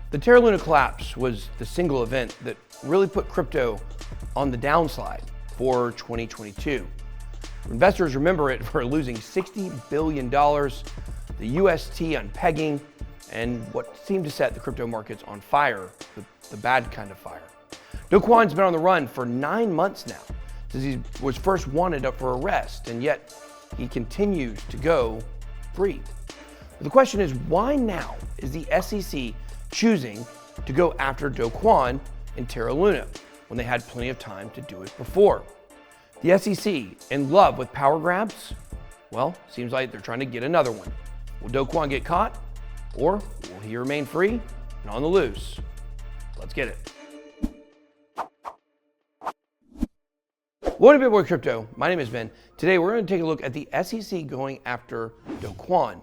The Terra LUNA collapse was the single event that really put crypto on the downslide for 2022. Investors remember it for losing $60 billion, the UST unpegging, and what seemed to set the crypto markets on fire, the bad kind of fire. Do Kwon's been on the run for 9 months now, since he was first wanted up for arrest, and yet he continues to go free. But the question is, why now is the SEC choosing to go after Do Kwon and Terra LUNA when they had plenty of time to do it before? The SEC, in love with power grabs? Well, seems like they're trying to get another one. Will Do Kwon get caught, or will he remain free and on the loose? Let's get it. Welcome to BitSquad Crypto. My name is Ben. Today we're going to take a look at the SEC going after Do Kwon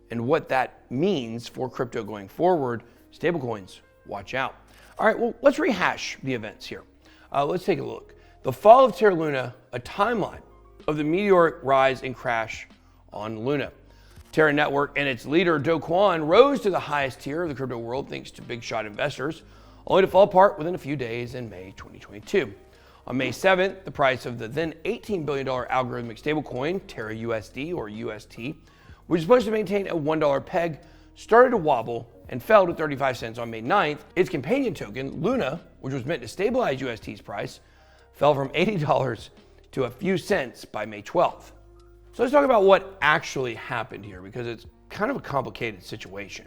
and what that means for crypto going forward. Stablecoins, watch out. All right, well, let's rehash the events here. Let's take a look. The fall of Terra LUNA, a timeline of the meteoric rise and crash on Luna. Terra Network and its leader, Do Kwon, rose to the highest tier of the crypto world thanks to big shot investors, only to fall apart within a few days in May 2022. On May 7th, the price of the then $18 billion algorithmic stablecoin, Terra USD or UST, which is supposed to maintain a $1 peg, started to wobble and fell to 35 cents on May 9th. Its companion token, Luna, which was meant to stabilize UST's price, fell from $80 to a few cents by May 12th. So let's talk about what actually happened here, because it's kind of a complicated situation.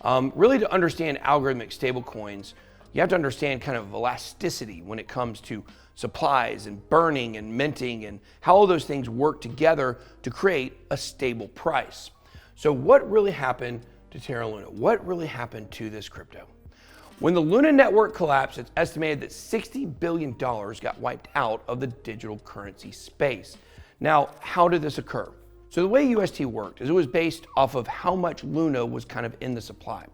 Really, to understand algorithmic stablecoins, you have to understand kind of elasticity when it comes to supplies and burning and minting and how all those things work together to create a stable price. So what really happened to Terra LUNA? What really happened to this crypto? When the Luna network collapsed, it's estimated that $60 billion got wiped out of the digital currency space. Now, how did this occur? So the way UST worked is it was based off of how much Luna was kind of in the supply.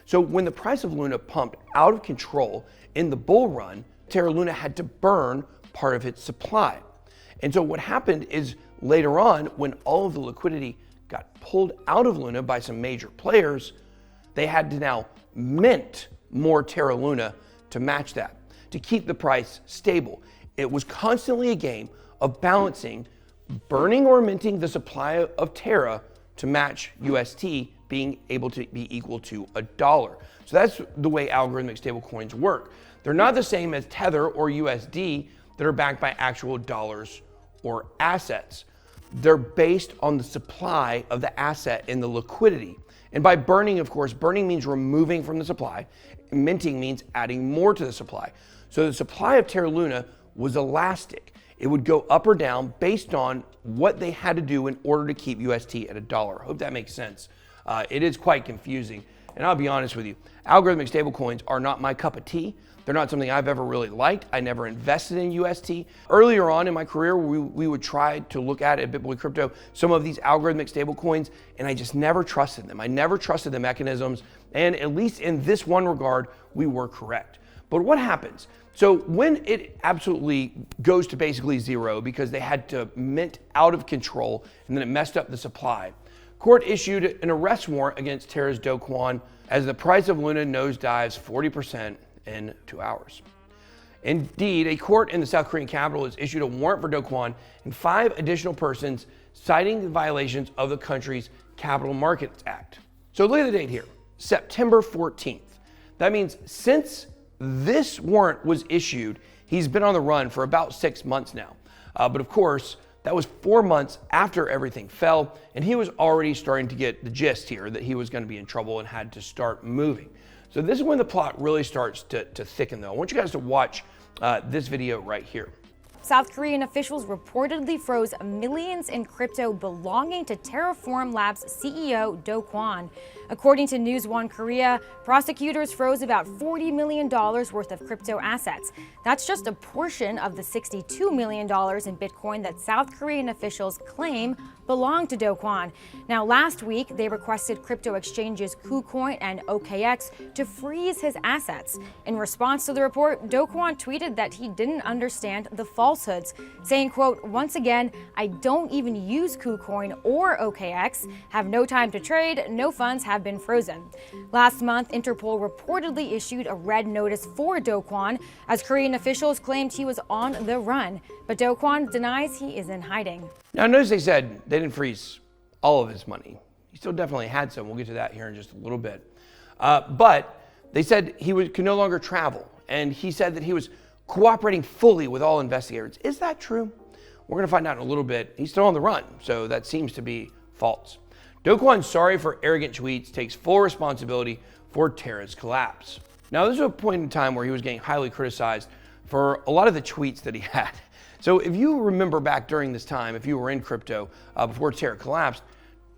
So when the price of Luna pumped out of control in the bull run, Terra LUNA had to burn part of its supply. And so what happened is later on, when all of the liquidity got pulled out of Luna by some major players, they had to now mint more Terra LUNA to match that, to keep the price stable. It was constantly a game of balancing burning or minting the supply of Terra to match UST being able to be equal to $1. So that's the way algorithmic stablecoins work. They're not the same as Tether or USD that are backed by actual dollars or assets. They're based on the supply of the asset and the liquidity. And by burning, of course, burning means removing from the supply. Minting means adding more to the supply. So the supply of Terra LUNA was elastic. It would go up or down based on what they had to do in order to keep UST at $1. Hope that makes sense. It is quite confusing. And I'll be honest with you, algorithmic stablecoins are not my cup of tea. They're not something I've ever really liked. I never invested in UST. Earlier on in my career, we would try to look at BitSquad Crypto, some of these algorithmic stablecoins, and I just never trusted them. I never trusted the mechanisms, and at least in this one regard, we were correct. But what happens? So when it absolutely goes to basically zero because they had to mint out of control and then it messed up the supply, court issued an arrest warrant against Terra's Do Kwon as the price of Luna nosedives 40% in 2 hours. Indeed, a court in the South Korean capital has issued a warrant for Do Kwon and 5 additional persons citing the violations of the country's Capital Markets Act. So look at the date here, September 14th. That means since this warrant was issued, he's been on the run for about 6 months now. But of course, that was 4 months after everything fell, and he was already starting to get the gist here that he was going to be in trouble and had to start moving. So this is when the plot really starts to thicken, though. I want you guys to watch this video right here. South Korean officials reportedly froze millions in crypto belonging to Terraform Labs CEO Do Kwon. According to News One Korea, prosecutors froze about $40 million worth of crypto assets. That's just a portion of the $62 million in Bitcoin that South Korean officials claim belong to Do Kwon. Now, last week, they requested crypto exchanges KuCoin and OKX to freeze his assets. In response to the report, Do Kwon tweeted that he didn't understand the falsehoods, saying, quote, "Once again, I don't even use KuCoin or OKX, have no time to trade, no funds have have been frozen. Last month, Interpol reportedly issued a red notice for Do Kwon as Korean officials claimed he was on the run, but Do Kwon denies he is in hiding. Now, notice they said they didn't freeze all of his money. He still definitely had some. We'll get to that here in just a little bit. But they said he could no longer travel, and he said that he was cooperating fully with all investigators. Is that true? We're going to find out in a little bit. He's still on the run, so that seems to be false. Do Kwon, sorry for arrogant tweets, takes full responsibility for Terra's collapse. Now, this was a point in time where he was getting highly criticized for a lot of the tweets that he had. So if you remember back during this time, if you were in crypto before Terra collapsed,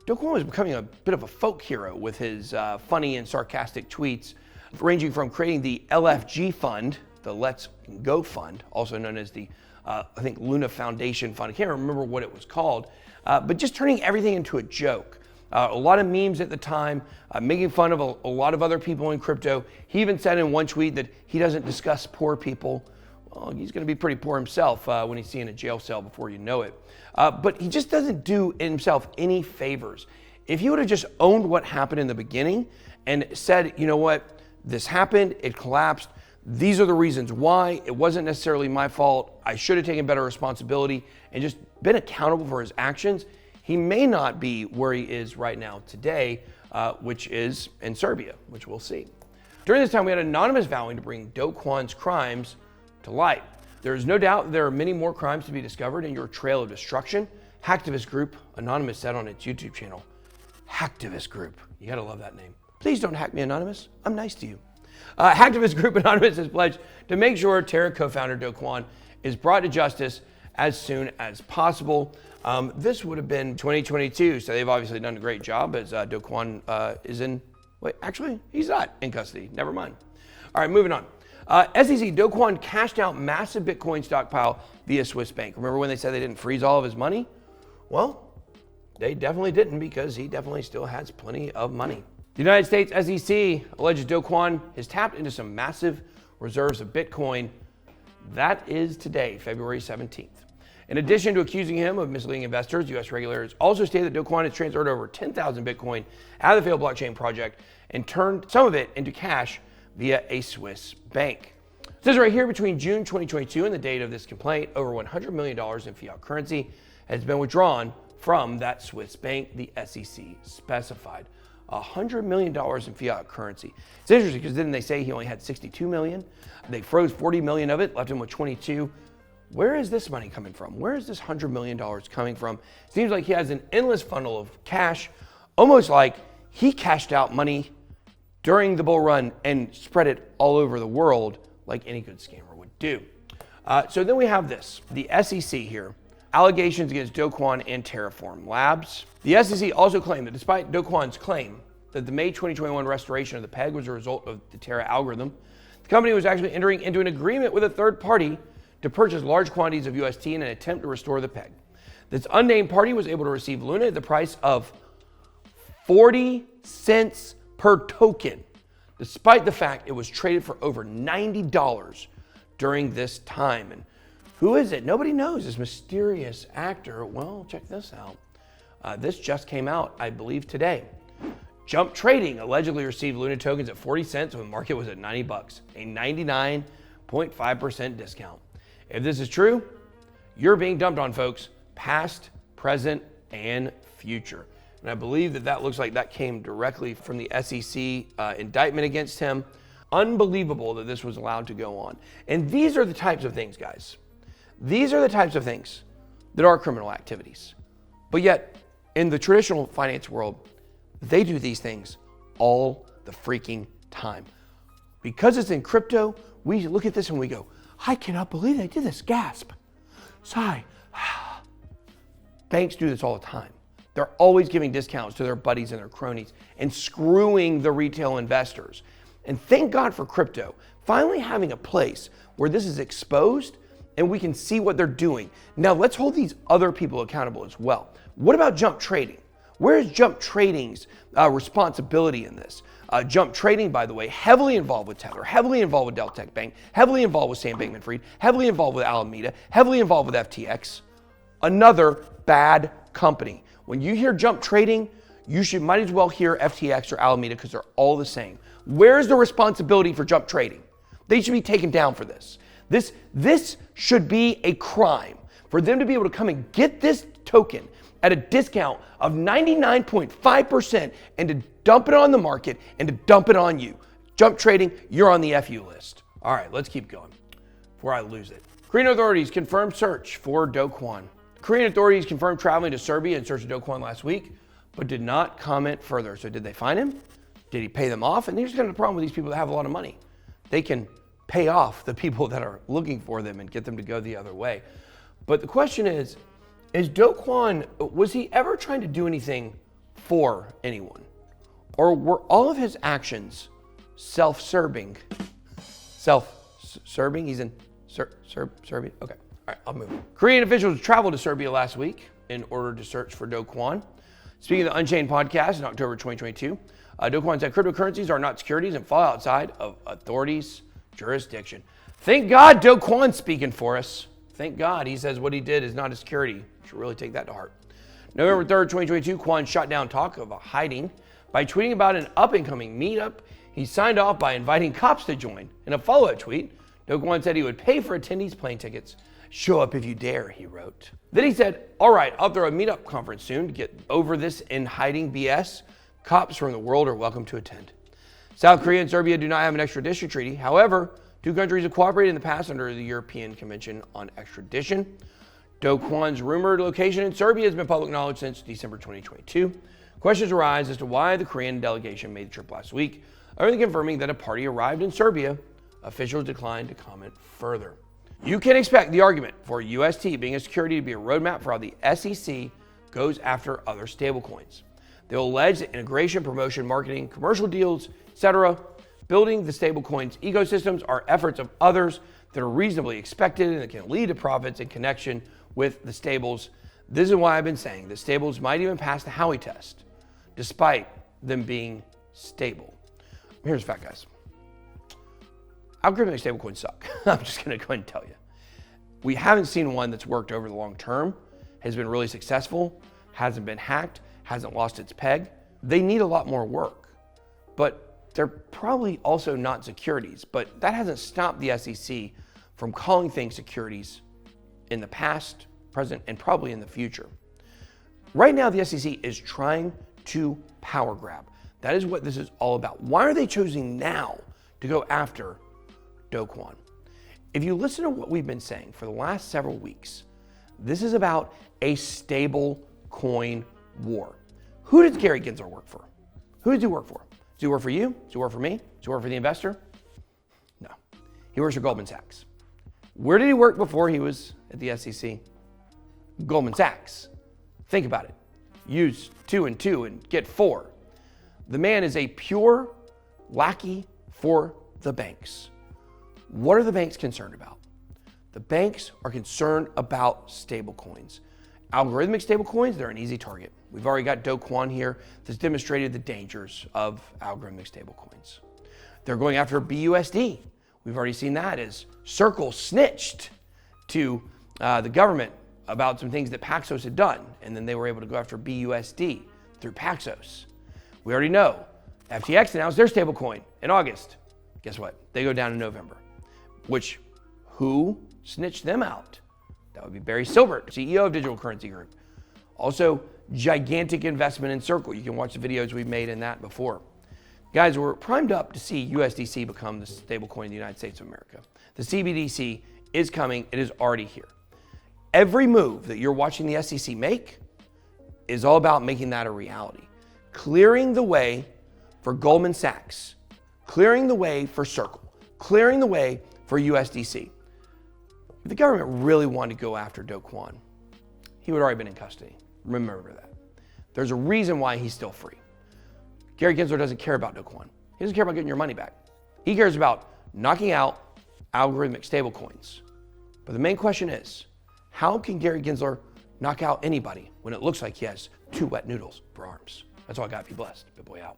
Do Kwon was becoming a bit of a folk hero with his funny and sarcastic tweets, ranging from creating the LFG fund, the Let's Go fund, also known as the, I think, Luna Foundation fund. I can't remember what it was called, but just turning everything into a joke. A lot of memes at the time, making fun of a lot of other people in crypto. He even said in one tweet that he doesn't discuss poor people. Well, he's going to be pretty poor himself when he's in a jail cell before you know it. But he just doesn't do himself any favors. If he would have just owned what happened in the beginning and said, you know what, this happened, it collapsed, these are the reasons why, it wasn't necessarily my fault, I should have taken better responsibility and just been accountable for his actions, he may not be where he is right now today, which is in Serbia, which we'll see. During this time, we had Anonymous vowing to bring Do Kwon's crimes to light. There is no doubt there are many more crimes to be discovered in your trail of destruction. Hacktivist Group, Anonymous said on its YouTube channel. Hacktivist Group, you gotta love that name. Please don't hack me, Anonymous, I'm nice to you. Hacktivist Group Anonymous has pledged to make sure Terra co-founder Do Kwon is brought to justice as soon as possible. This would have been 2022, so they've obviously done a great job as Do Kwon is in, wait, actually, he's not in custody, never mind. All right, moving on. SEC, Do Kwon cashed out massive Bitcoin stockpile via Swiss bank. Remember when they said they didn't freeze all of his money? Well, they definitely didn't because he definitely still has plenty of money. The United States SEC alleges Do Kwon has tapped into some massive reserves of Bitcoin. That is today, February 17th. In addition to accusing him of misleading investors, U.S. regulators also stated that Do Kwon has transferred over 10,000 Bitcoin out of the failed blockchain project and turned some of it into cash via a Swiss bank. It says right here, between June 2022 and the date of this complaint, over $100 million in fiat currency has been withdrawn from that Swiss bank, the SEC specified. $100 million in fiat currency. It's interesting because didn't they say he only had 62 million? They froze 40 million of it, left him with 22. Where is this money coming from? Where is this $100 million coming from? Seems like he has an endless funnel of cash, almost like he cashed out money during the bull run and spread it all over the world like any good scammer would do. So then we have this, the SEC here, allegations against Do Kwon and Terraform Labs. The SEC also claimed that despite Do Kwon's claim that the May 2021 restoration of the peg was a result of the Terra algorithm, the company was actually entering into an agreement with a third party to purchase large quantities of UST in an attempt to restore the peg. This unnamed party was able to receive Luna at the price of 40 cents per token, despite the fact it was traded for over $90 during this time. And who is it? Nobody knows. This mysterious actor. Well, check this out. This just came out, I believe, today. Jump Trading allegedly received Luna tokens at 40 cents when the market was at 90 bucks, a 99.5% discount. If this is true, you're being dumped on, folks, past, present, and future. And I believe that looks like that came directly from the SEC indictment against him. Unbelievable that this was allowed to go on. And these are the types of things, guys. These are the types of things that are criminal activities. But yet, in the traditional finance world, they do these things all the freaking time. Because it's in crypto, we look at this and we go, I cannot believe they did this, gasp, sigh. Banks do this all the time. They're always giving discounts to their buddies and their cronies and screwing the retail investors. And thank God for crypto, finally having a place where this is exposed and we can see what they're doing. Now let's hold these other people accountable as well. What about Jump Trading? Where is Jump Trading's responsibility in this? Jump Trading, by the way, heavily involved with Tether, heavily involved with Deltec Bank, heavily involved with Sam Bankman-Fried, heavily involved with Alameda, heavily involved with FTX. Another bad company. When you hear Jump Trading, you might as well hear FTX or Alameda because they're all the same. Where's the responsibility for jump trading? They should be taken down for this. This should be a crime for them to be able to come and get this token at a discount of 99.5% and to dump it on the market and to dump it on you. Jump trading, you're on the FU list. All right, let's keep going before I lose it. Korean authorities confirmed search for Do Kwon. Korean authorities confirmed traveling to Serbia in search of Do Kwon last week, but did not comment further. So did they find him? Did he pay them off? And here's kind of the problem with these people that have a lot of money. They can pay off the people that are looking for them and get them to go the other way. But the question is Do Kwon, was he ever trying to do anything for anyone? Or were all of his actions self-serving? Self-serving? He's in Serbia? Okay, all right, I'll move. Korean officials traveled to Serbia last week in order to search for Do Kwon. Speaking of the Unchained podcast in October 2022, Do Kwon said cryptocurrencies are not securities and fall outside of authorities' jurisdiction. Thank God Do Kwon's speaking for us. Thank God he says what he did is not a security. Should really take that to heart. November 3rd, 2022, Kwon shot down talk of hiding by tweeting about an up-and-coming meetup. He signed off by inviting cops to join. In a follow-up tweet, Do Kwon said he would pay for attendees' plane tickets. Show up if you dare, he wrote. Then he said, all right, I'll throw a meetup conference soon to get over this in hiding BS. Cops from the world are welcome to attend. South Korea and Serbia do not have an extradition treaty. However, two countries have cooperated in the past under the European Convention on Extradition. Do Kwon's rumored location in Serbia has been public knowledge since December 2022. Questions arise as to why the Korean delegation made the trip last week. Other than confirming that a party arrived in Serbia, officials declined to comment further. You can expect the argument for UST being a security to be a roadmap for how the SEC goes after other stablecoins. They'll allege that integration, promotion, marketing, commercial deals, etc., building the stablecoins ecosystems are efforts of others that are reasonably expected and that can lead to profits in connection with the stables. This is why I've been saying the stables might even pass the Howey test, despite them being stable. Here's the fact, guys. Algorithmic stablecoins suck. I'm just going to go ahead and tell you. We haven't seen one that's worked over the long term, has been really successful, hasn't been hacked, hasn't lost its peg. They need a lot more work, but they're probably also not securities. But that hasn't stopped the SEC from calling things securities in the past, present, and probably in the future. Right now, the SEC is trying to power grab. That is what this is all about. Why are they choosing now to go after Do Kwon? If you listen to what we've been saying for the last several weeks, this is about a stable coin war. Who does Gary Gensler work for? Who does he work for? Does he work for you? Does he work for me? Does he work for the investor? No. He works for Goldman Sachs. Where did he work before he was at the SEC? Goldman Sachs. Think about it. Use 2 and 2 and get 4. The man is a pure lackey for the banks. What are the banks concerned about? The banks are concerned about stablecoins. Algorithmic stablecoins, they're an easy target. We've already got Do Kwon here that's demonstrated the dangers of algorithmic stablecoins. They're going after BUSD. We've already seen that as Circle snitched to the government about some things that Paxos had done, and then they were able to go after BUSD through Paxos. We already know FTX announced their stablecoin in August. Guess what? They go down in November. Who snitched them out? That would be Barry Silbert, CEO of Digital Currency Group. Also, gigantic investment in Circle. You can watch the videos we've made in that before. Guys, we're primed up to see USDC become the stablecoin in the United States of America. The CBDC is coming. It is already here. Every move that you're watching the SEC make is all about making that a reality. Clearing the way for Goldman Sachs, clearing the way for Circle, clearing the way for USDC. If the government really wanted to go after Do Kwon, he would have already been in custody. Remember that. There's a reason why he's still free. Gary Gensler doesn't care about Do Kwon. He doesn't care about getting your money back. He cares about knocking out algorithmic stablecoins. But the main question is, how can Gary Gensler knock out anybody when it looks like he has 2 wet noodles for arms? That's all I got. Be blessed. Bit boy out.